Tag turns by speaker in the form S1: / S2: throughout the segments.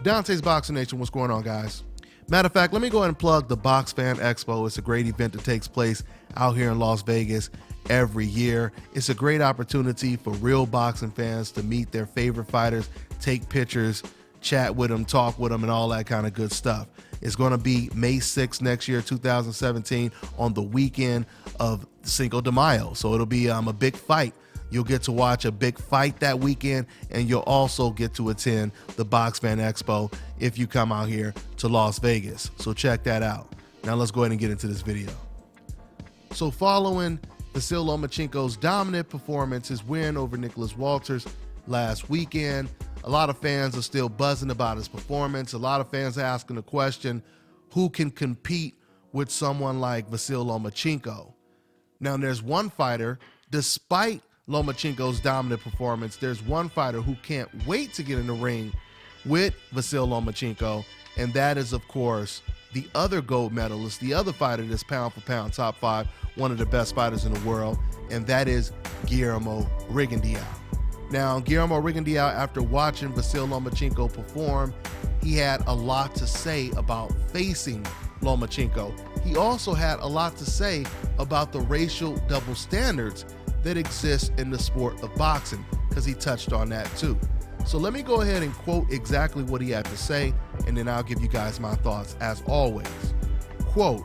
S1: Dante's Boxing Nation, what's going on, guys? Matter of fact, let me go ahead and plug the Box Fan Expo. It's a great event that takes place out here in Las Vegas every year. It's a great opportunity for real boxing fans to meet their favorite fighters, take pictures, chat with them, talk with them, and all that kind of good stuff. It's going to be May 6th next year, 2017, on the weekend of Cinco de Mayo. So it'll be a big fight. You'll get to watch a big fight that weekend, and you'll also get to attend the Box Fan Expo if you come out here to Las Vegas. So check that out. Now let's go ahead and get into this video. So following Vasyl Lomachenko's dominant performance, his win over Nicholas Walters last weekend, a lot of fans are still buzzing about his performance. A lot of fans are asking the question, who can compete with someone like Vasyl Lomachenko? Now there's one fighter, despite Lomachenko's dominant performance, there's one fighter who can't wait to get in the ring with Vasyl Lomachenko, and that is, of course, the other gold medalist, the other fighter that's pound for pound top 5, one of the best fighters in the world, and that is Guillermo Rigondeaux. Now, Guillermo Rigondeaux, after watching Vasyl Lomachenko perform, he had a lot to say about facing Lomachenko. He also had a lot to say about the racial double standards that exist in the sport of boxing, because he touched on that too. So let me go ahead and quote exactly what he had to say, and then I'll give you guys my thoughts as always. Quote,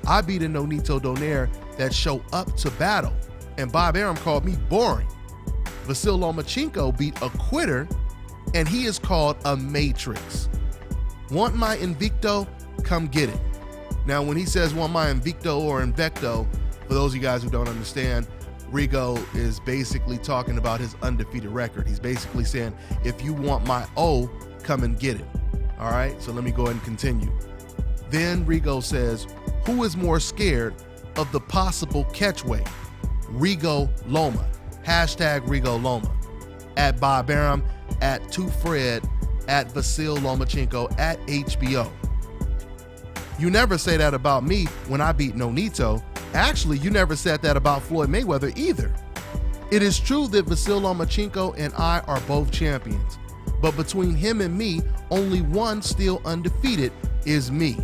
S1: "I beat a Nonito Donaire that show up to battle, and Bob Arum called me boring. Vasyl Lomachenko beat a quitter, and he is called a matrix. Want my Invicto? Come get it." Now, when he says want my Invicto or Invecto, for those of you guys who don't understand, Rigo is basically talking about his undefeated record. He's basically saying, if you want my O, come and get it. All right, so let me go ahead and continue. Then Rigo says, who is more scared of the possible catchweight? Rigo Loma. Hashtag Rigo Loma. At Bob Arum, at 2Fred, at Vasyl Lomachenko, at HBO. You never say that about me when I beat Nonito. Actually, you never said that about Floyd Mayweather either. It is true that Vasyl Lomachenko and I are both champions, but between him and me, only one still undefeated is me.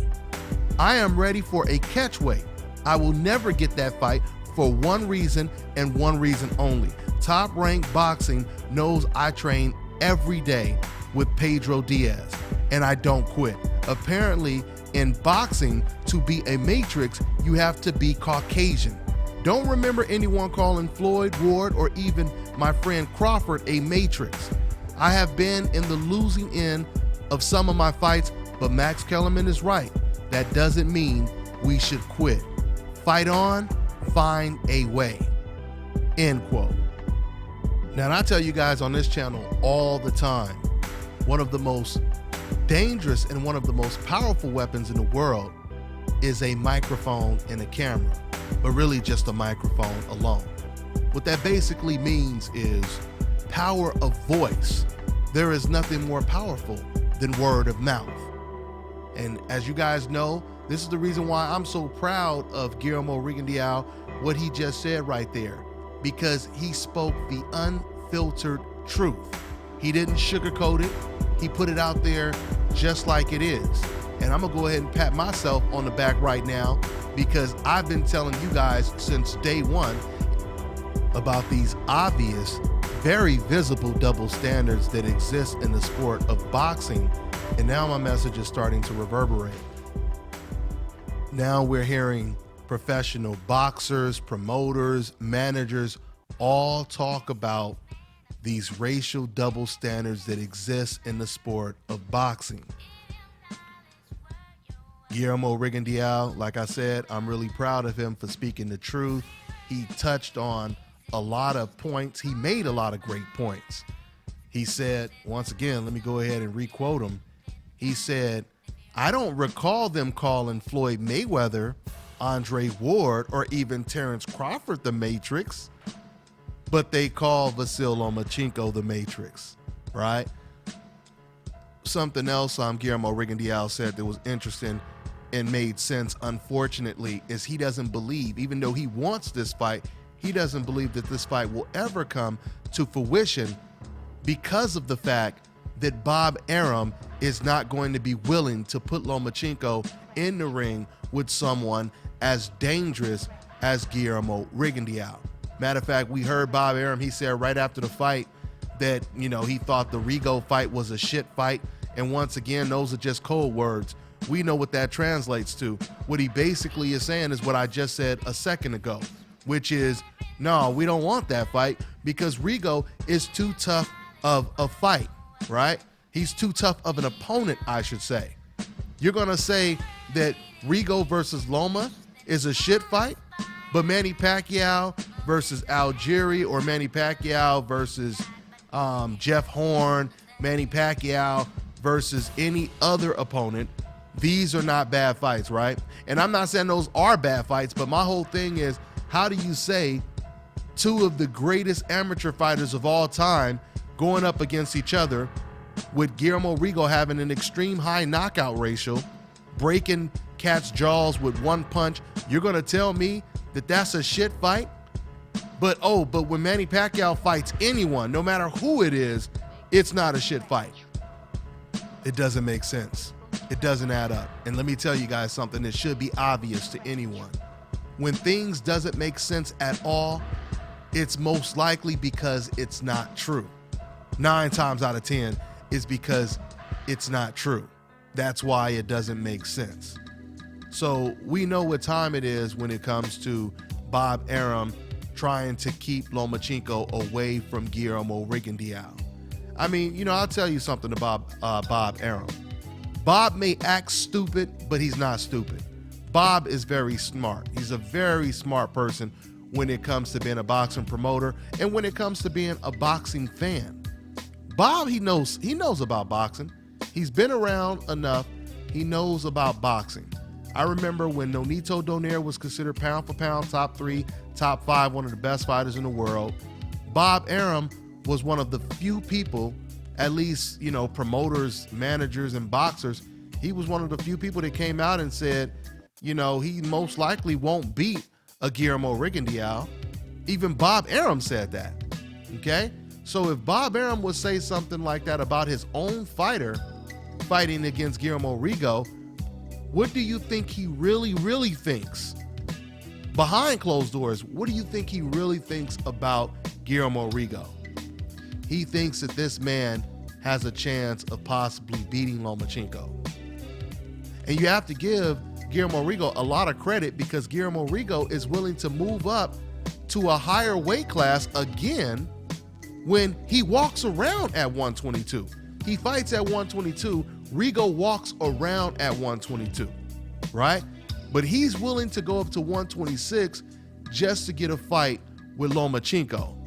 S1: I am ready for a catchweight. I will never get that fight for one reason and one reason only. Top Rank Boxing knows I train every day with Pedro Diaz, and I don't quit. Apparently, in boxing, to be a matrix, you have to be Caucasian. Don't remember anyone calling Floyd, Ward, or even my friend Crawford a matrix. I have been in the losing end of some of my fights, but Max Kellerman is right. That doesn't mean we should quit. Fight on, find a way. End quote. Now, and I tell you guys on this channel all the time, one of the most dangerous and one of the most powerful weapons in the world is a microphone and a camera, but really just a microphone alone. What that basically means is power of voice. There is nothing more powerful than word of mouth. And as you guys know, this is the reason why I'm so proud of Guillermo Rigondeaux, what he just said right there, because he spoke the unfiltered truth. He didn't sugarcoat it. He put it out there just like it is. And I'm gonna go ahead and pat myself on the back right now, because I've been telling you guys since day one about these obvious, very visible double standards that exist in the sport of boxing. And now my message is starting to reverberate. Now we're hearing professional boxers, promoters, managers all talk about these racial double standards that exist in the sport of boxing. Guillermo Rigondeaux, like I said, I'm really proud of him for speaking the truth. He touched on a lot of points. He made a lot of great points. He said, once again, let me go ahead and requote him. He said, I don't recall them calling Floyd Mayweather, Andre Ward, or even Terrence Crawford the Matrix, but they call Vasyl Lomachenko the Matrix, right? Something else Guillermo Rigondeaux said that was interesting and made sense, unfortunately, is he doesn't believe, even though he wants this fight, he doesn't believe that this fight will ever come to fruition because of the fact that Bob Arum is not going to be willing to put Lomachenko in the ring with someone as dangerous as Guillermo Rigondeaux. Matter of fact, we heard Bob Arum, he said right after the fight that, you know, he thought the Rigo fight was a shit fight. And once again, those are just code words. We know what that translates to. What he basically is saying is what I just said a second ago, which is, no, we don't want that fight because Rigo is too tough of a fight, right? He's too tough of an opponent, I should say. You're going to say that Rigo versus Loma is a shit fight, but Manny Pacquiao versus Algieri, or Manny Pacquiao versus Jeff Horn, Manny Pacquiao versus any other opponent, these are not bad fights, right? And I'm not saying those are bad fights, but my whole thing is, how do you say two of the greatest amateur fighters of all time going up against each other, with Guillermo Rigo having an extreme high knockout ratio, breaking cats' jaws with one punch? You're going to tell me that that's a shit fight? But when Manny Pacquiao fights anyone, no matter who it is, it's not a shit fight. It doesn't make sense. It doesn't add up. And let me tell you guys something that should be obvious to anyone. When things doesn't make sense at all, it's most likely because it's not true. 9 times out of 10 is because it's not true. That's why it doesn't make sense. So we know what time it is when it comes to Bob Arum trying to keep Lomachenko away from Guillermo Rigondeaux. I mean, you know, I'll tell you something about Bob Arum. Bob may act stupid, but he's not stupid. Bob is very smart. He's a very smart person when it comes to being a boxing promoter and when it comes to being a boxing fan. Bob, he knows about boxing. He's been around enough. He knows about boxing. I remember when Nonito Donaire was considered pound for pound top 3, top 5, one of the best fighters in the world. Bob Arum was one of the few people, at least, you know, promoters, managers, and boxers. He was one of the few people that came out and said, you know, he most likely won't beat a Guillermo Rigondeaux. Even Bob Arum said that, okay? So if Bob Arum would say something like that about his own fighter fighting against Guillermo Rigo, what do you think he really, really thinks? Behind closed doors, what do you think he really thinks about Guillermo Rigo? He thinks that this man has a chance of possibly beating Lomachenko. And you have to give Guillermo Rigo a lot of credit because Guillermo Rigo is willing to move up to a higher weight class again when he walks around at 122. He fights at 122. Rigo walks around at 122, right? But he's willing to go up to 126 just to get a fight with Lomachenko.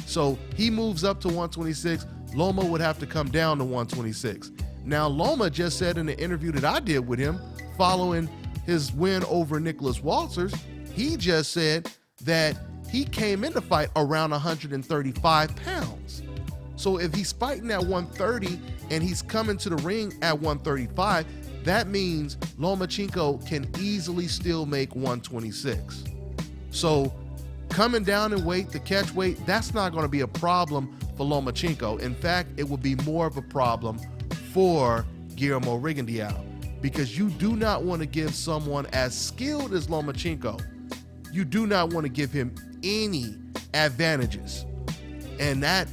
S1: So he moves up to 126. Loma would have to come down to 126. Now, Loma just said in the interview that I did with him following his win over Nicholas Walters, he just said that he came in the fight around 135 pounds. So if he's fighting at 130 and he's coming to the ring at 135, that means Lomachenko can easily still make 126. So coming down in weight, the catch weight, that's not going to be a problem for Lomachenko. In fact, it will be more of a problem for Guillermo Rigondeaux because you do not want to give someone as skilled as Lomachenko, you do not want to give him any advantages. And that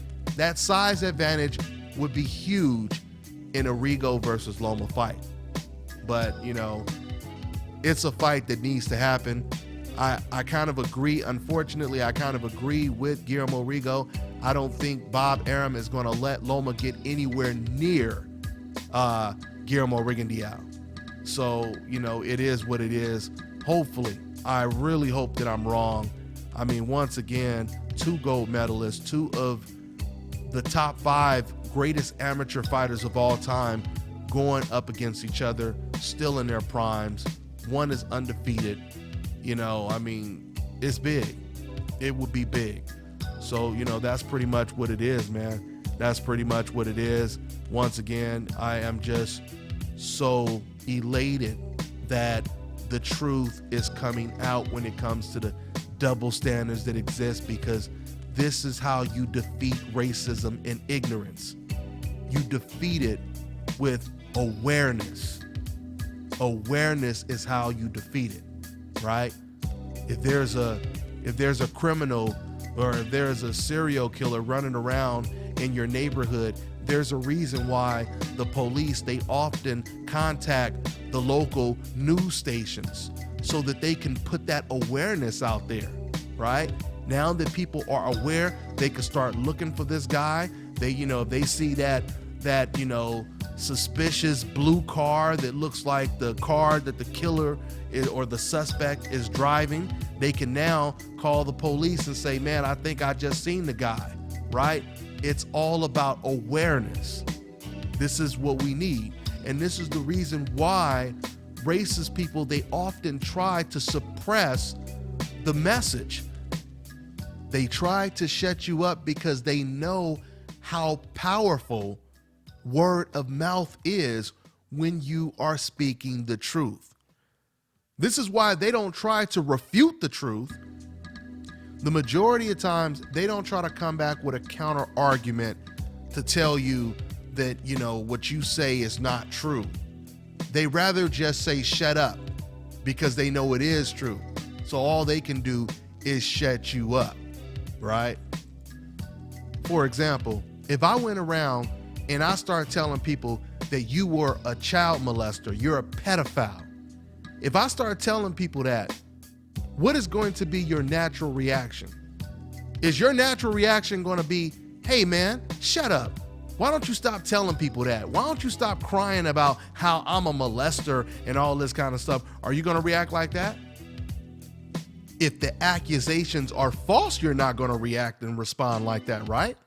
S1: size advantage would be huge in a Rigo versus Loma fight. But, you know, it's a fight that needs to happen. I kind of agree. Unfortunately, I kind of agree with Guillermo Rigo. I don't think Bob Arum is going to let Loma get anywhere near Guillermo Rigondeaux. So, you know, it is what it is. Hopefully, I really hope that I'm wrong. I mean, once again, 2 gold medalists, 2 of the top 5 greatest amateur fighters of all time going up against each other, still in their primes. One is undefeated. You know, I mean, it's big. It would be big. So, you know, that's pretty much what it is, man. That's pretty much what it is. Once again, I am just so elated that the truth is coming out when it comes to the double standards that exist, because this is how you defeat racism and ignorance. You defeat it with Awareness. Awareness is how you defeat it, right? If there's a criminal or if there's a serial killer running around in your neighborhood, there's a reason why the police, they often contact the local news stations so that they can put that awareness out there, right? Now that people are aware, they can start looking for this guy. They, if they see that suspicious blue car that looks like the car that the killer or the suspect is driving, they can now call the police and say, man, I think I just seen the guy, right? It's all about awareness. This is what we need. And this is the reason why racist people, they often try to suppress the message. They try to shut you up because they know how powerful word of mouth is when you are speaking the truth. This is why they don't try to refute the truth. The majority of times, they don't try to come back with a counter argument to tell you that, what you say is not true. They rather just say, shut up, because they know it is true. So all they can do is shut you up, right? For example, if I went around and I start telling people that you were a child molester, you're a pedophile. If I start telling people that, what is going to be your natural reaction? Is your natural reaction going to be, hey man, shut up. Why don't you stop telling people that? Why don't you stop crying about how I'm a molester and all this kind of stuff? Are you going to react like that? If the accusations are false, you're not going to react and respond like that, right?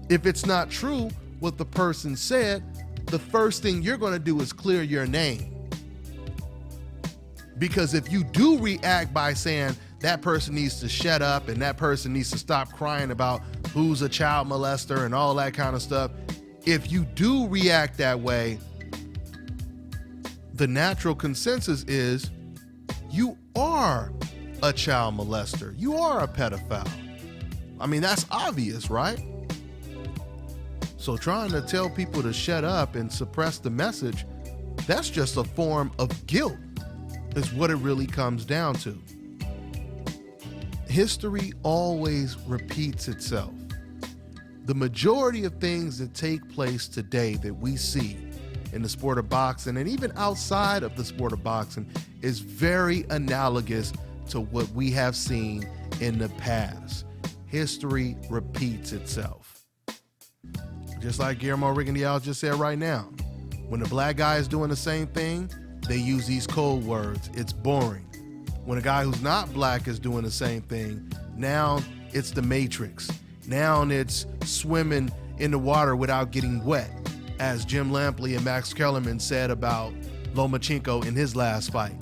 S1: If it's not true what the person said, the first thing you're going to do is clear your name. Because if you do react by saying that person needs to shut up and that person needs to stop crying about who's a child molester and all that kind of stuff, if you do react that way, the natural consensus is you are a child molester. You are a pedophile. I mean, that's obvious, right? So trying to tell people to shut up and suppress the message, that's just a form of guilt, is what it really comes down to. History always repeats itself. The majority of things that take place today that we see in the sport of boxing and even outside of the sport of boxing is very analogous to what we have seen in the past. History repeats itself. Just like Guillermo Rigondeaux just said right now, when the black guy is doing the same thing, they use these code words. It's boring. When a guy who's not black is doing the same thing, now it's the Matrix. Now it's swimming in the water without getting wet, as Jim Lampley and Max Kellerman said about Lomachenko in his last fight.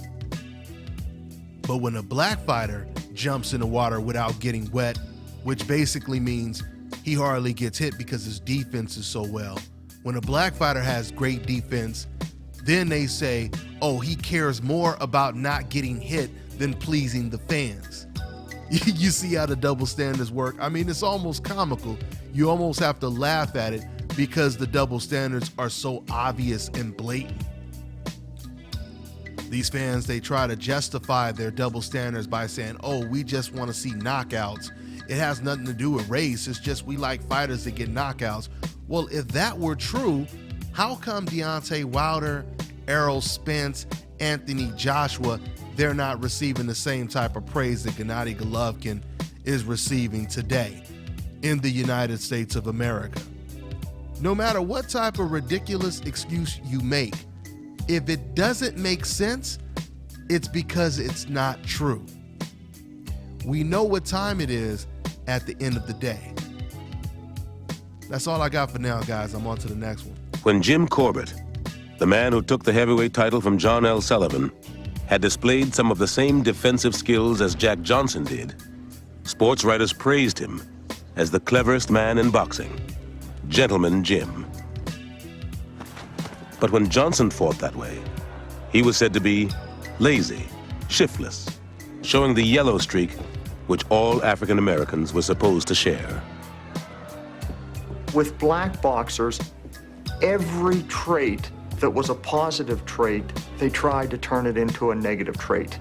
S1: But when a black fighter jumps in the water without getting wet, which basically means he hardly gets hit because his defense is so well. When a black fighter has great defense, then they say, oh, he cares more about not getting hit than pleasing the fans. You see how the double standards work? I mean, it's almost comical. You almost have to laugh at it because the double standards are so obvious and blatant. These fans, they try to justify their double standards by saying, oh, we just want to see knockouts. It has nothing to do with race. It's just we like fighters that get knockouts. Well, if that were true, how come Deontay Wilder, Errol Spence, Anthony Joshua, they're not receiving the same type of praise that Gennady Golovkin is receiving today in the United States of America? No matter what type of ridiculous excuse you make, if it doesn't make sense, it's because it's not true. We know what time it is at the end of the day. That's all I got for now, guys. I'm on to the next one.
S2: When Jim Corbett, the man who took the heavyweight title from John L. Sullivan, had displayed some of the same defensive skills as Jack Johnson did, sports writers praised him as the cleverest man in boxing, Gentleman Jim. But when Johnson fought that way, he was said to be lazy, shiftless, showing the yellow streak which all African Americans were supposed to share.
S3: With black boxers, every trait that was a positive trait, they tried to turn it into a negative trait.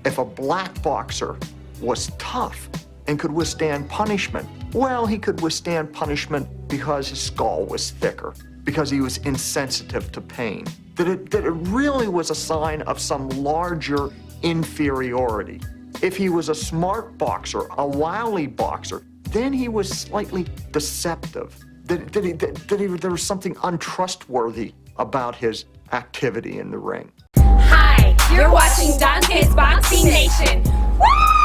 S3: If a black boxer was tough and could withstand punishment, well, he could withstand punishment because his skull was thicker, because he was insensitive to pain. That it really was a sign of some larger inferiority. If he was a smart boxer, a wily boxer, then he was slightly deceptive. There was something untrustworthy about his activity in the ring.
S4: Hi, you're watching DONTAE'S Boxing Nation. Woo!